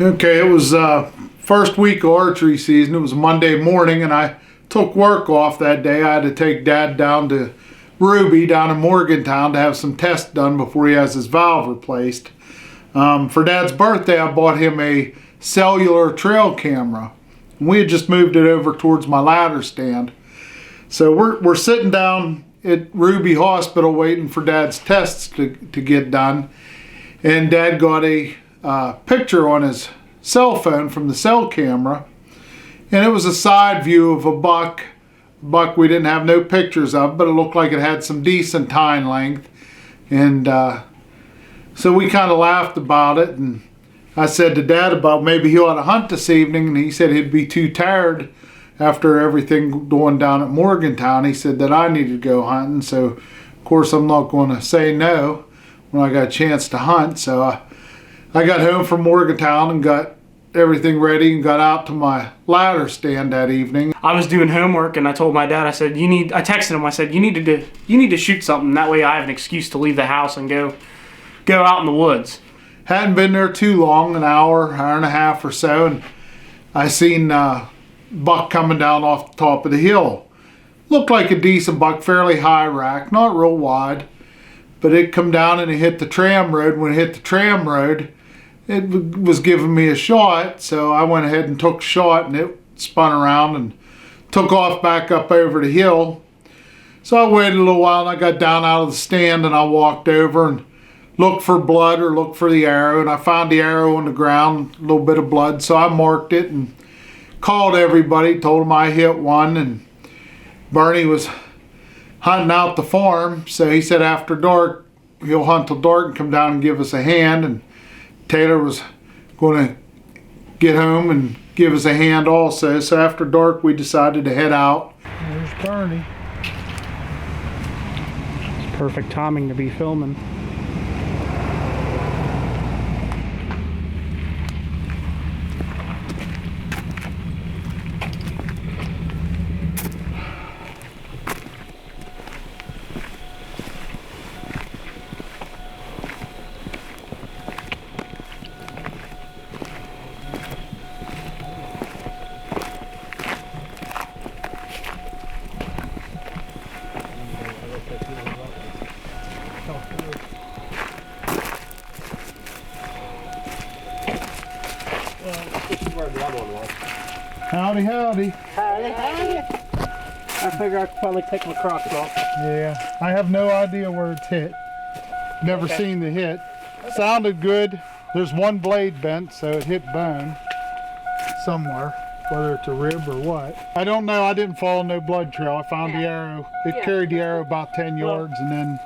Okay, it was first week of archery season. It was Monday morning, and I took work off that day. I had to take Dad down to Ruby down in Morgantown to have some tests done before he has his valve replaced. For Dad's birthday, I bought him a cellular trail camera. We had just moved it over towards my ladder stand. So we're sitting down at Ruby Hospital waiting for Dad's tests to get done. And Dad got a picture on his cell phone from the cell camera. And it was a side view of a buck. Buck we didn't have no pictures of, but it looked like it had some decent tine length. And so we kind of laughed about it. And I said to Dad about maybe he ought to hunt this evening. And he said he'd be too tired after everything going down at Morgantown. He said that I needed to go hunting. So, of course, I'm not going to say no when I got a chance to hunt. So I got home from Morgantown and got everything ready and got out to my ladder stand that evening. I was doing homework and I told my dad, I said, I texted him, I said, you need to shoot something. That way I have an excuse to leave the house and go out in the woods. Hadn't been there too long, an hour and a half or so, and I seen buck coming down off the top of the hill. Looked like a decent buck, fairly high rack, not real wide, but it come down and it hit the tram road. When it hit the tram road, it was giving me a shot, so I went ahead and took a shot, and it spun around and took off back up over the hill. So I waited a little while, and I got down out of the stand, and I walked over and looked for blood or looked for the arrow, and I found the arrow on the ground, a little bit of blood, so I marked it and called everybody, told them I hit one. And Bernie was hunting out the farm, so he said after dark he'll hunt till dark and come down and give us a hand. And Taylor was going to get home and give us a hand also. So after dark we decided to head out. There's Bernie. It's perfect timing to be filming. Howdy, howdy. Howdy, howdy. I figure I could probably take my Crocs off. Yeah, I have no idea where it's hit. Never seen the hit. Sounded good. There's one blade bent, so it hit bone somewhere, whether it's a rib or what. I don't know. I didn't follow no blood trail. I found the arrow. It carried the arrow about 10 yards, and then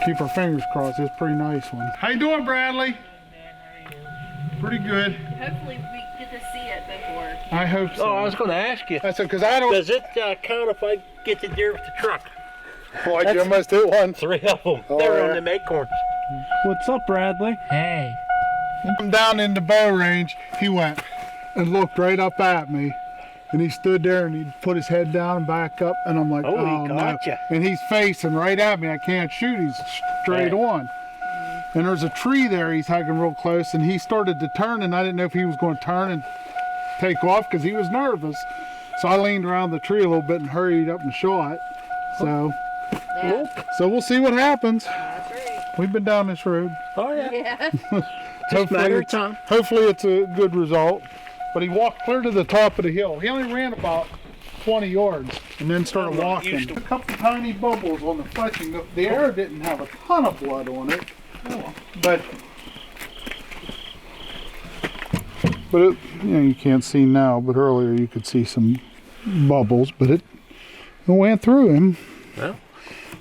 keep our fingers crossed. It's a pretty nice one. How you doing, Bradley? Pretty good. Hopefully we get to see it before. I hope so. Oh, I was going to ask you. That's because I don't. Does it count if I get the deer with the truck? Oh, you almost hit one. 3 of them. Oh, They were yeah. on the acorns. What's up, Bradley? Hey. I'm down in the bow range. He went and looked right up at me, and he stood there and he put his head down and back up, and I'm like, Oh, oh he no! caught ya. And he's facing right at me. I can't shoot. He's straight on. And there's a tree there he's hugging real close, and he started to turn, and I didn't know if he was going to turn and take off because he was nervous. So I leaned around the tree a little bit and hurried up and shot. So, so we'll see what happens. That's right. We've been down this road. Oh, yeah. Yeah. Just a matter of time. Hopefully it's a good result. But he walked clear to the top of the hill. He only ran about 20 yards and then started walking. A couple tiny bubbles on the fletching. The arrow didn't have a ton of blood on it. But it, you can't see now, but earlier you could see some bubbles, but it went through him. Well,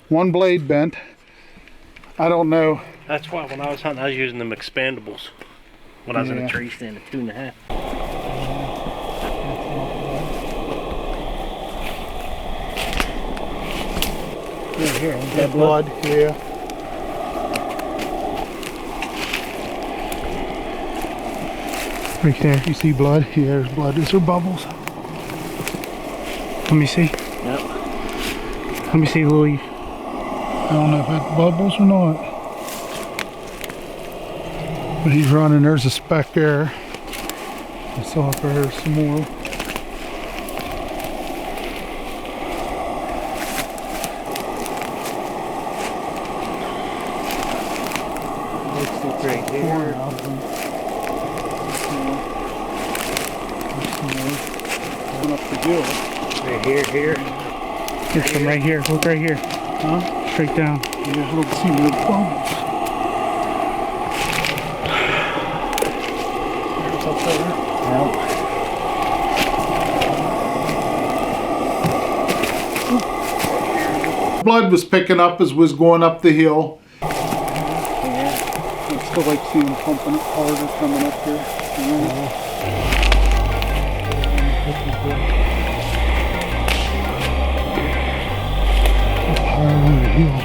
one blade bent. I don't know. that's why when I was hunting, I was using them expandables when I was in a tree stand at 2.5. Here, that blood, yeah. Right there, you see blood? Yeah, there's blood. Is there bubbles? Let me see. Yep. Let me see, Louie. I don't know if it's bubbles or not. But he's running. There's a speck there. I saw if there's some more. Right here. Going up the hill. Right here. Here's some right here. Look right here. Huh? Straight down. Yeah, I don't see no bubbles. There's up there. Blood was picking up as was going up the hill. I still like seeing him pumping it harder coming up here. Higher on the hill.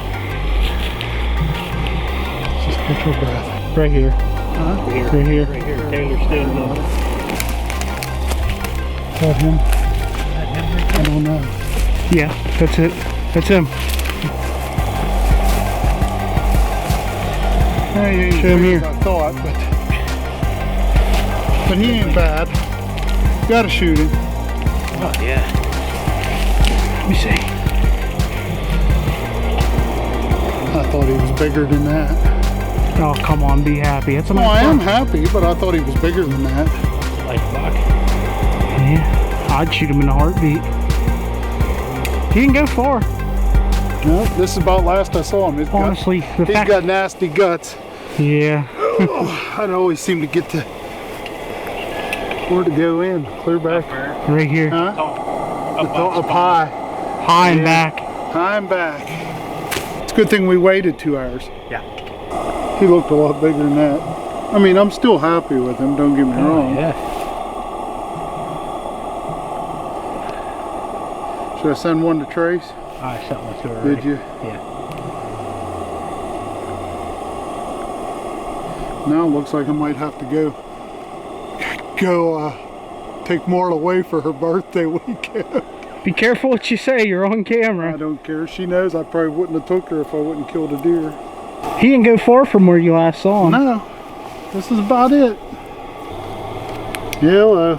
Just catch your breath. Right here. Right here. Right here. Taylor's still going. Is that him? I don't know. Yeah, that's it. That's him. Yeah, he ain't Show him here. I thought, but he ain't bad. Gotta shoot him. Oh, yeah. Let me see. I thought he was bigger than that. Oh, come on, be happy. That's a No, nice I am buck. happy, but I thought he was bigger than that. Like buck. Yeah, I'd shoot him in a heartbeat. He didn't go far. No, this is about last I saw him. His gut- Honestly, the he's fact. got nasty guts. Yeah. I'd always seem to get to where to go in. Clear back. Right here. Huh? Up high. High and back. High and back. It's a good thing we waited 2 hours. Yeah. He looked a lot bigger than that. I mean, I'm still happy with him, don't get me wrong. Yeah. Should I send one to Trace? I sent one to her already. Did you? Yeah. Now it looks like I might have to go take Marla away for her birthday weekend. Be careful what you say. You're on I camera. don't care. She knows I probably wouldn't have took her if I wouldn't killed a deer. He didn't go far from where you last saw him. No, this is about it. Hello.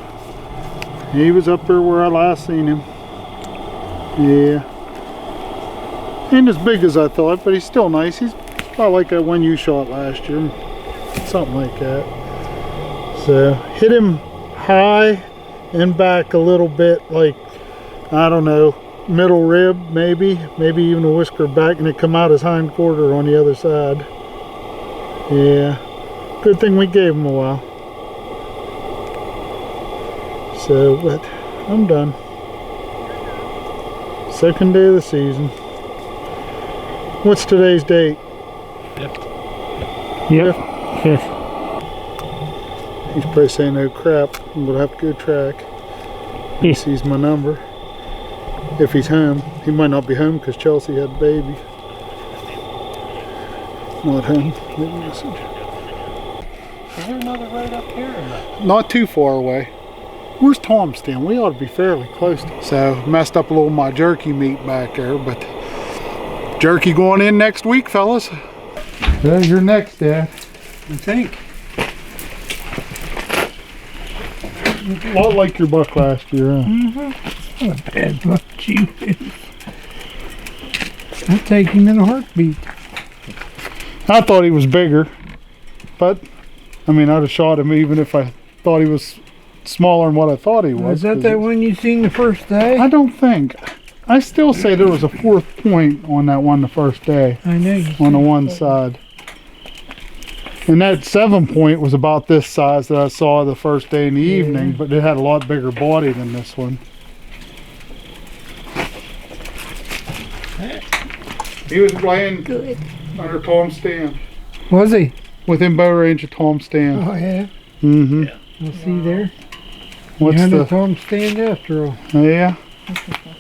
He was up there where I last seen him. Yeah. Ain't as big as I thought, but he's still nice. He's about like that one you shot last year. Something like that. So, hit him high and back a little bit, like, I don't know, middle rib maybe even a whisker back, and it come out his hind quarter on the other side. Yeah, good thing we gave him a while. So, but I'm done. Second day of the season. What's today's date? Yep. Fifth. He's probably saying, oh crap, I'm gonna have to go track. He sees my number. If he's home. He might not be home because Chelsea had a baby. Not home. Leave a message. Is there another road up here or not? Not too far away. Where's Tom stand? We ought to be fairly close to. So messed up a little of my jerky meat back there, but jerky going in next week, fellas. There's your next, Dad. I think. A lot like your buck last year, huh? Not a bad buck you is. I'd take him in a heartbeat. I thought he was bigger, but I mean, I'd have shot him even if I thought he was smaller than what I thought he was. Was that that one you seen the first day? I don't think. I still say there was a 4th point on that one the first day, I know you on the said one that. side. And that 7 point was about this size that I saw the first day in the evening, but it had a lot bigger body than this one. He was playing Good. under Tom's stand. Was he? Within bow range of Tom's stand. Oh yeah. Mm-hmm. I'll see there. What's you the... Tom stand after all. Yeah.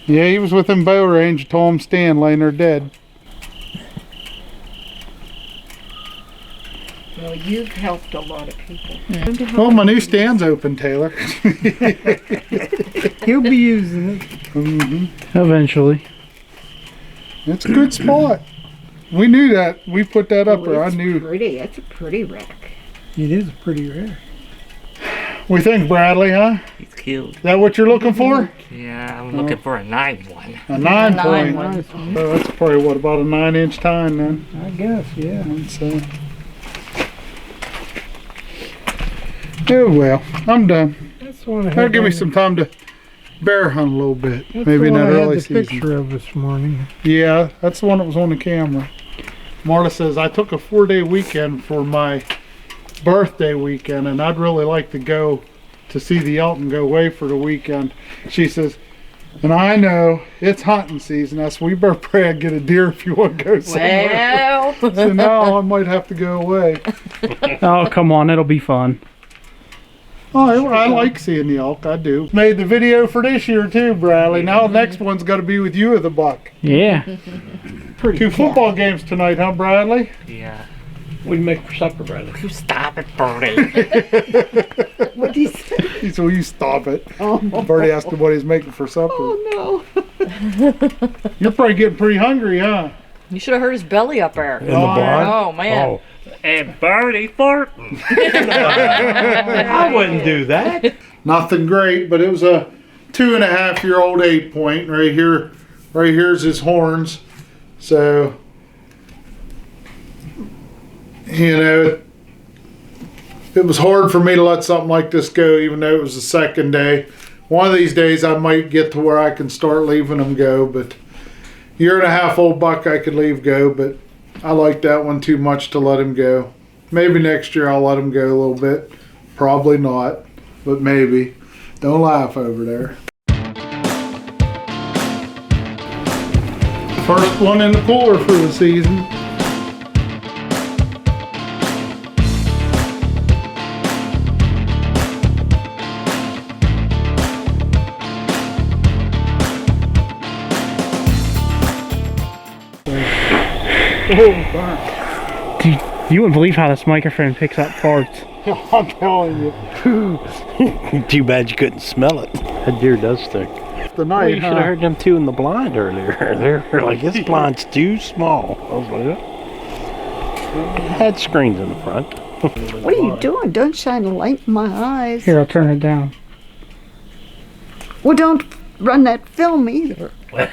Yeah, he was within bow range of Tom's stand, laying there dead. Well, you've helped a lot of people. Well, my new stand's open, Taylor. He'll be using it. Mm-hmm. Eventually. It's a good spot. We knew that. We put that up there. I It's knew. pretty. It's a pretty wreck. It is pretty rare. We think, Bradley, huh? He's killed. Is that what you're looking for? Yeah, I'm looking for a 9-1. A 9 point. Nice one. So that's probably what, about a 9-inch tine then? I guess, yeah. So. Oh well, I'm done. That's the one I That'll had give me on some time to bear hunt a little bit. That's Maybe the in one that I had early the season. picture of this morning. Yeah, that's the one that was on the camera. Marla says, I took a 4-day weekend for my birthday weekend, and I'd really like to go to see the Elton go away for the weekend. She says, and I know it's hunting season. I said, we better pray I get a deer if you want to go somewhere. Well, So now I might have to go away. Oh, come on. It'll be fun. Oh, I like seeing the elk. I do. Made the video for this year too, Bradley. Now the next one's got to be with you at the buck. Yeah. 2 football games tonight, huh, Bradley? Yeah. What do you make for supper, brother? You stop it, Birdie. what do you say? He said, will you stop it? Oh, Bertie asked him what he's making for supper. oh no. You're probably getting pretty hungry, huh? You should have heard his belly up there. In the barn? Oh, man. Oh. And Birdie farting. I wouldn't do that. Nothing great, but it was a 2.5-year-old 8-point. Right here, right here's his horns. So, you know, it was hard for me to let something like this go, even though it was the second day. One of these days I might get to where I can start leaving them go, but 1.5-year-old buck I could leave go, but I like that one too much to let him go. Maybe next year I'll let him go a little bit. Probably not, but maybe. Don't laugh over there. First one in the cooler for the season. Dude, you wouldn't believe how this microphone picks up farts. I'm telling you. Too bad you couldn't smell it. That deer does stink. The Well, night, you should have heard them two in the blind earlier. They're like, this blind's too small. I was like, it had screens in the front. What are you doing? Don't shine a light in my eyes. Here, I'll turn it down. Well, don't run that film either. Got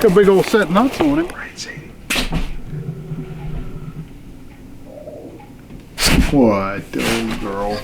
a big old set nuts on it. Right, see. What, the old girl?